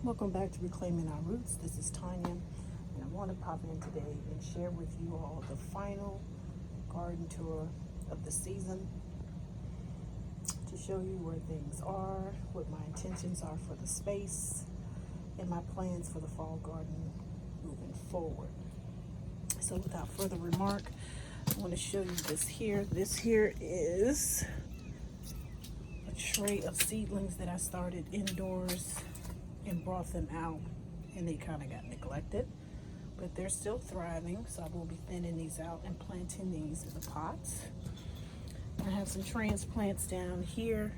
Welcome back to Reclaiming Our Roots. This is Tanya, and I want to pop in today and share with you all the final garden tour of the season to show you where things are, what my intentions are for the space, and my plans for the fall garden moving forward. So without further remark, I want to show you this here. This here is a tray of seedlings that I started indoors and brought them out, and they kind of got neglected, but they're still thriving, so I will be thinning these out and planting these in the pots. I have some transplants down here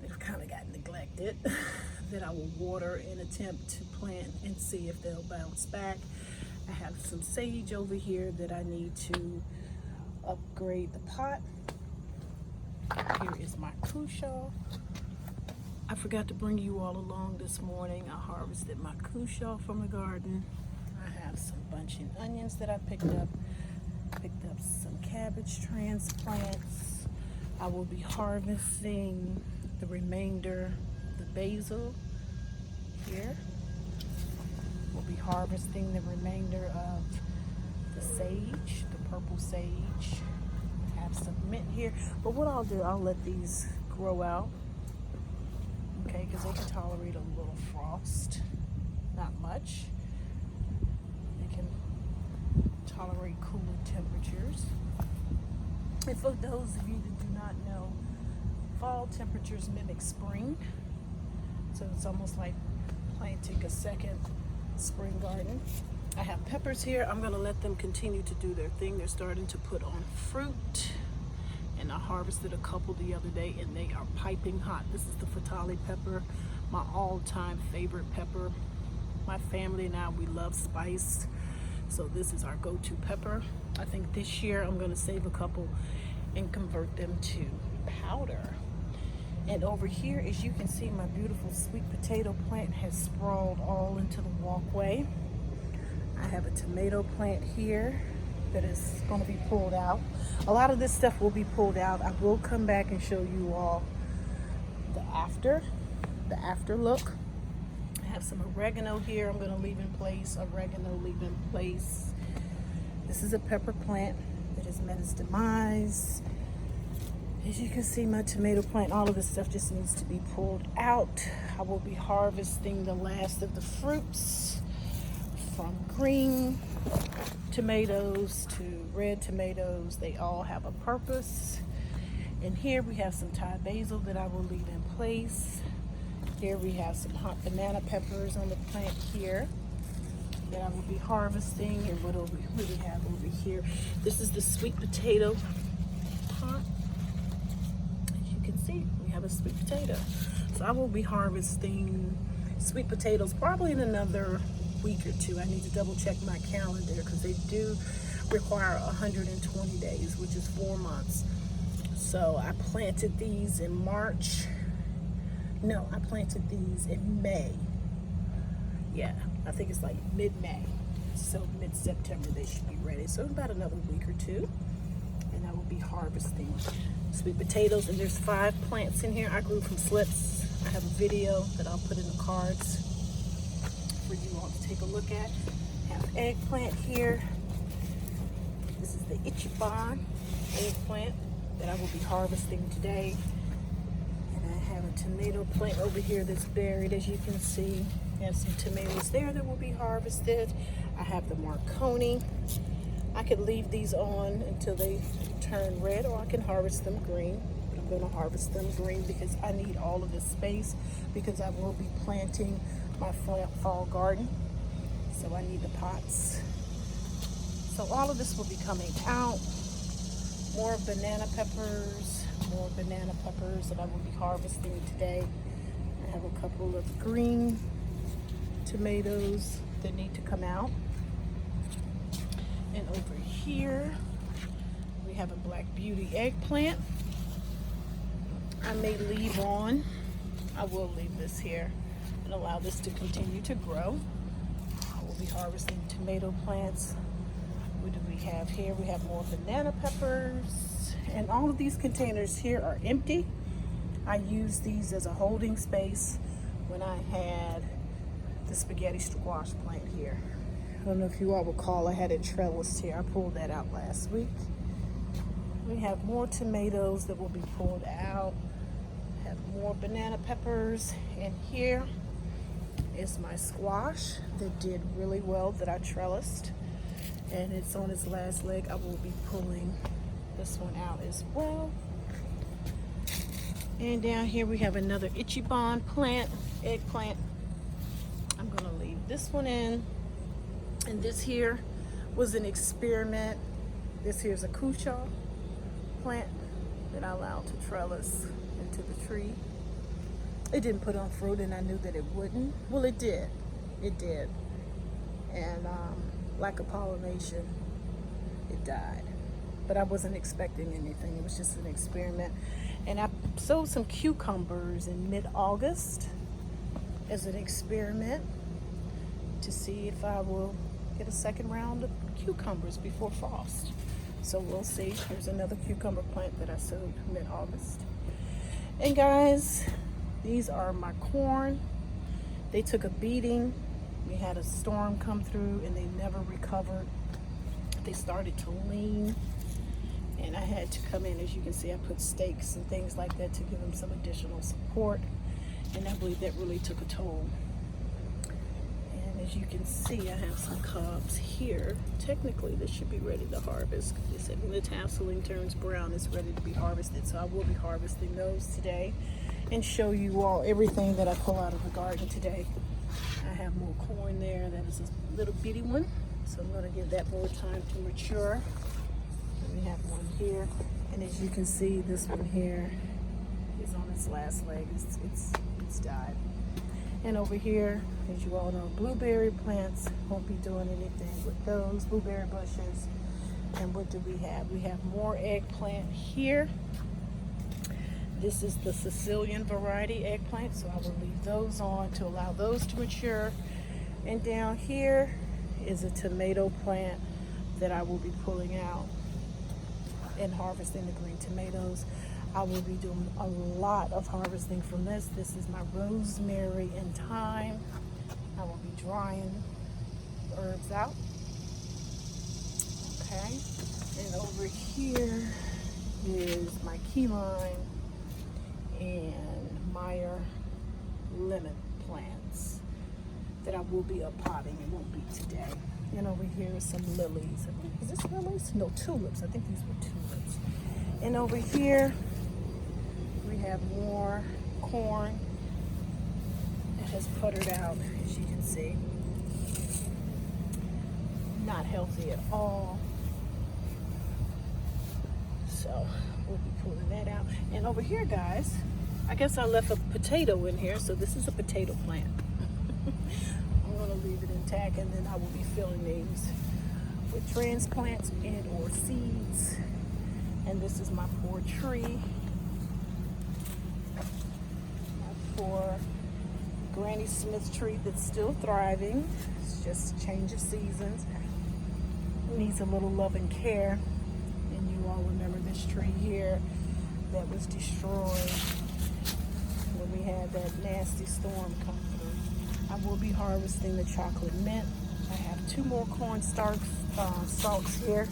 that have kind of got neglected that I will water and attempt to plant and see if they'll bounce back. I have some sage over here that I need to upgrade the pot. Here is my xoxo. I forgot to bring you all along this morning. I harvested my xoxo from the garden. I have some bunching onions that I picked up. Picked up some cabbage transplants. I will be harvesting the remainder of the basil here. We'll be harvesting the remainder of the sage, the purple sage. I have some mint here. But what I'll do, I'll let these grow out. Okay, because they can tolerate a little frost, not much. They can tolerate cooler temperatures. And for those of you that do not know, fall temperatures mimic spring. So it's almost like planting a second spring garden. I have peppers here. I'm going to let them continue to do their thing. They're starting to put on fruit. And I harvested a couple the other day, and they are piping hot. This is the fatale pepper, my all-time favorite pepper. My family and I, we love spice, so this is our go-to pepper. I think this year I'm going to save a couple and convert them to powder. And over here, as you can see, my beautiful sweet potato plant has sprawled all into the walkway. I have a tomato plant here that is going to be pulled out. A lot of this stuff will be pulled out. I will come back and show you all the after look. I have some oregano here I'm going to leave in place. Oregano leave in place. This is a pepper plant that has met its demise. As you can see, my tomato plant, all of this stuff just needs to be pulled out. I will be harvesting the last of the fruits, from green tomatoes to red tomatoes. They all have a purpose. And here we have some Thai basil that I will leave in place. Here we have some hot banana peppers on the plant here that I will be harvesting. And what do we have over here? This is the sweet potato pot. As you can see, we have a sweet potato. So I will be harvesting sweet potatoes probably in another week or two. I need to double check my calendar because they do require 120 days, which is 4 months. So I planted these in March. No, I planted these in May. Yeah, I think it's like mid-May. So mid-September they should be ready. So about another week or two. And I will be harvesting sweet potatoes. And there's 5 plants in here I grew from slips. I have a video that I'll put in the cards for you all to take a look at. I have eggplant here. This is the Ichiban eggplant that I will be harvesting today. And I have a tomato plant over here that's buried, as you can see. I have some tomatoes there that will be harvested. I have the Marconi. I could leave these on until they turn red, or I can harvest them green. But I'm going to harvest them green because I need all of this space, because I will be planting my fall garden, so I need the pots. So all of this will be coming out. More banana peppers that I will be harvesting today. I have a couple of green tomatoes that need to come out. And over here we have a Black Beauty eggplant. I may leave on. I will leave this here and allow this to continue to grow. I will be harvesting tomato plants. What do we have here? We have more banana peppers. And all of these containers here are empty. I use these as a holding space when I had the spaghetti squash plant here. I don't know if you all recall, I had it trellised here. I pulled that out last week. We have more tomatoes that will be pulled out. Have more banana peppers. And here is my squash that did really well that I trellised. And it's on its last leg. I will be pulling this one out as well. And down here we have another Ichiban plant, eggplant. I'm gonna leave this one in. And this here was an experiment. This here's a xoxo plant that I allowed to trellis into the tree. It didn't put on fruit, and I knew that it wouldn't. Well, it did. It did. And lack of pollination, it died. But I wasn't expecting anything. It was just an experiment. And I sowed some cucumbers in mid-August as an experiment to see if I will get a second round of cucumbers before frost. So we'll see. Here's another cucumber plant that I sowed mid-August. And guys, these are my corn. They took a beating. We had a storm come through and they never recovered. They started to lean. And I had to come in, as you can see, I put stakes and things like that to give them some additional support. And I believe that really took a toll. And as you can see, I have some cobs here. Technically, this should be ready to harvest. They said when the tasseling turns brown, it's ready to be harvested. So I will be harvesting those today and show you all everything that I pull out of the garden today. I have more corn there. That is a little bitty one. So I'm going to give that more time to mature. We have one here, and as you can see, this one here is on its last leg. It's died. And over here, as you all know, blueberry plants. Won't be doing anything with those blueberry bushes. And what do we have? We have more eggplant here. This is the Sicilian variety eggplant, so I will leave those on to allow those to mature. And down here is a tomato plant that I will be pulling out and harvesting the green tomatoes. I will be doing a lot of harvesting from this. This is my rosemary and thyme. I will be drying herbs out. Okay, and over here is my key lime and Meyer lemon plants that I will be potting. It won't be today. And over here is some lilies. I think, is this lilies? No, tulips. I think these were tulips. And over here, we have more corn that has puttered out, as you can see. Not healthy at all. So we'll be pulling that out. And over here, guys, I guess I left a potato in here. So this is a potato plant. Leave it intact, and then I will be filling these with transplants and or seeds. And this is my poor tree, my poor Granny Smith tree that's still thriving. It's just a change of seasons. It needs a little love and care. And you all remember this tree here that was destroyed when we had that nasty storm come through. I will be harvesting the chocolate mint. I have 2 more corn stalks here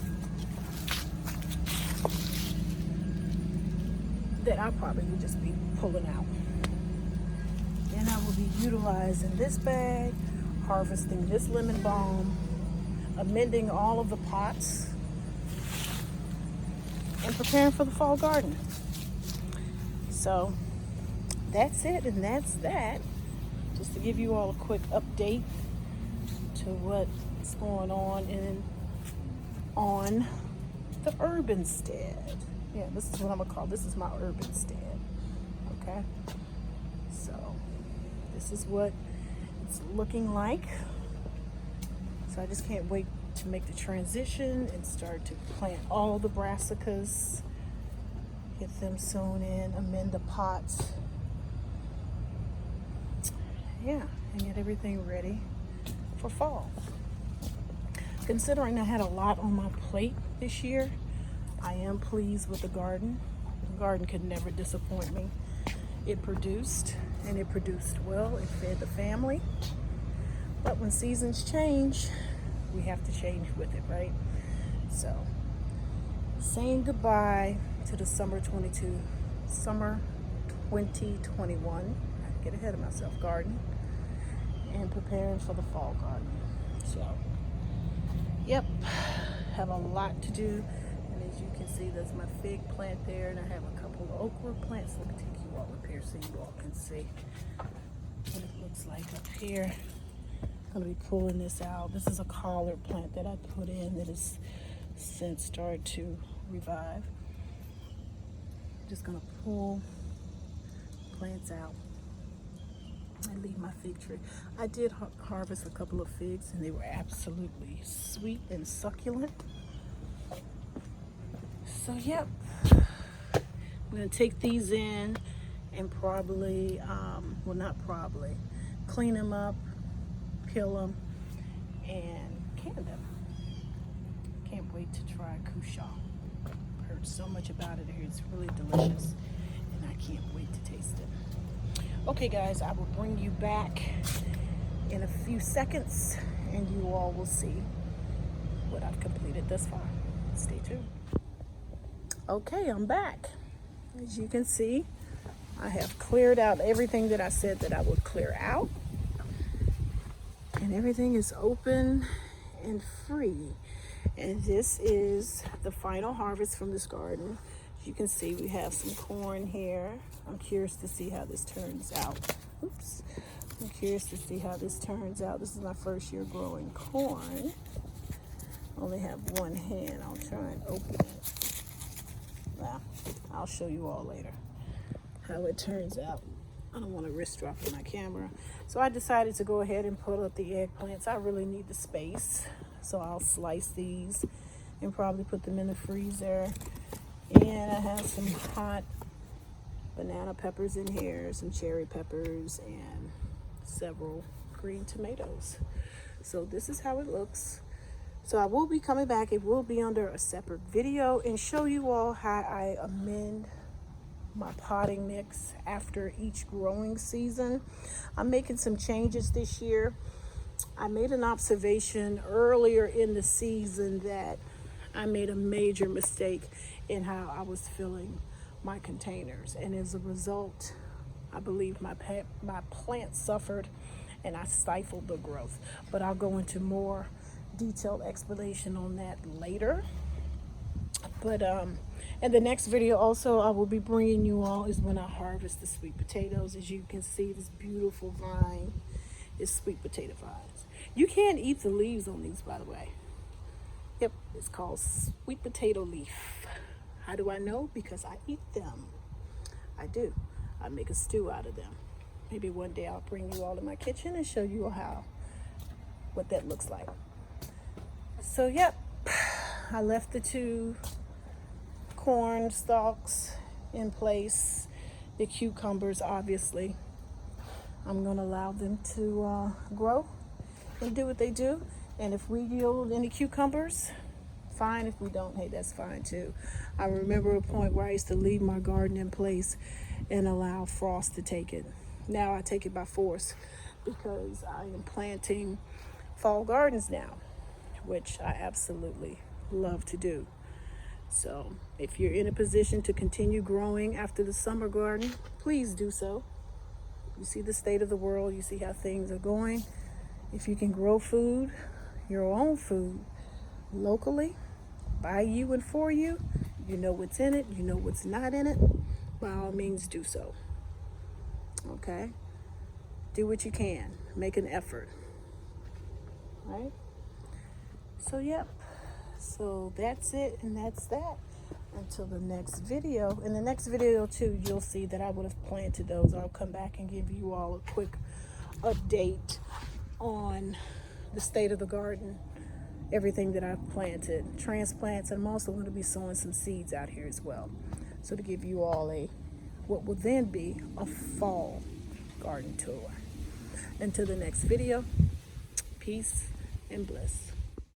that I probably will just be pulling out. And I will be utilizing this bag, harvesting this lemon balm, amending all of the pots, and preparing for the fall garden. So that's it, and that's that. Just to give you all a quick update to what's going on the urban stead. Yeah, this is what I'm gonna call. This is my urban stead. Okay. So this is what it's looking like. So I just can't wait to make the transition and start to plant all the brassicas, get them sown in, amend the pots. Yeah, and get everything ready for fall. Considering I had a lot on my plate this year, I am pleased with the garden. The garden could never disappoint me. It produced, and it produced well. It fed the family. But when seasons change, we have to change with it, right? So, saying goodbye to the summer 2021, I get ahead of myself, garden, and preparing for the fall garden. So, yep, have a lot to do. And as you can see, there's my fig plant there, and I have a couple of okra plants. Let me take you all up here so you all can see what it looks like up here. I'm going to be pulling this out. This is a collard plant that I put in that has since started to revive. I'm just going to pull plants out and leave my fig tree. I did harvest a couple of figs, and they were absolutely sweet and succulent. So yep, I'm going to take these in and probably, well, not probably, clean them up, peel them, and can them. Can't wait to try xoxo. Heard so much about it. It's really delicious, and I can't wait to taste it. Okay, guys, I will bring you back in a few seconds, and you all will see what I've completed thus far. Stay tuned. Okay, I'm back. As you can see, I have cleared out everything that I said that I would clear out. And everything is open and free. And this is the final harvest from this garden. As you can see, we have some corn here. I'm curious to see how this turns out. Oops. I'm curious to see how this turns out. This is my first year growing corn. I only have one hand. I'll try and open it. Well, I'll show you all later how it turns out. I don't want to risk dropping my camera. So I decided to go ahead and put up the eggplants. I really need the space. So I'll slice these and probably put them in the freezer. And I have some hot banana peppers in here, some cherry peppers, and several green tomatoes. So this is how it looks. So I will be coming back. It will be under a separate video and show you all how I amend my potting mix after each growing season. I'm making some changes this year. I made an observation earlier in the season that I made a major mistake in how I was filling my containers, and as a result, I believe my plant suffered and I stifled the growth. But I'll go into more detailed explanation on that later. But in the next video also I will be bringing you all is when I harvest the sweet potatoes. As you can see, this beautiful vine is sweet potato vines. You can't eat the leaves on these, by the way. Yep, it's called sweet potato leaf. How do I know? Because I eat them. I do. I make a stew out of them. Maybe one day I'll bring you all in my kitchen and show you what that looks like. So yep, I left the two corn stalks in place. The cucumbers, obviously, I'm going to allow them to grow and do what they do. And if we yield any cucumbers, fine. If we don't, hey, that's fine too. I remember a point where I used to leave my garden in place and allow frost to take it. Now I take it by force because I am planting fall gardens now, which I absolutely love to do. So if you're in a position to continue growing after the summer garden, please do so. You see the state of the world, you see how things are going. If you can grow food, your own food, locally, by you and for you, you know what's in it, you know what's not in it, by all means do so. Okay? Do what you can. Make an effort. Right? So, yep. So that's it, and that's that. Until the next video. In the next video, too, you'll see that I would have planted those. I'll come back and give you all a quick update on the state of the garden, everything that I've planted, transplants, and I'm also going to be sowing some seeds out here as well. So to give you all what will then be a fall garden tour. Until the next video, peace and bliss.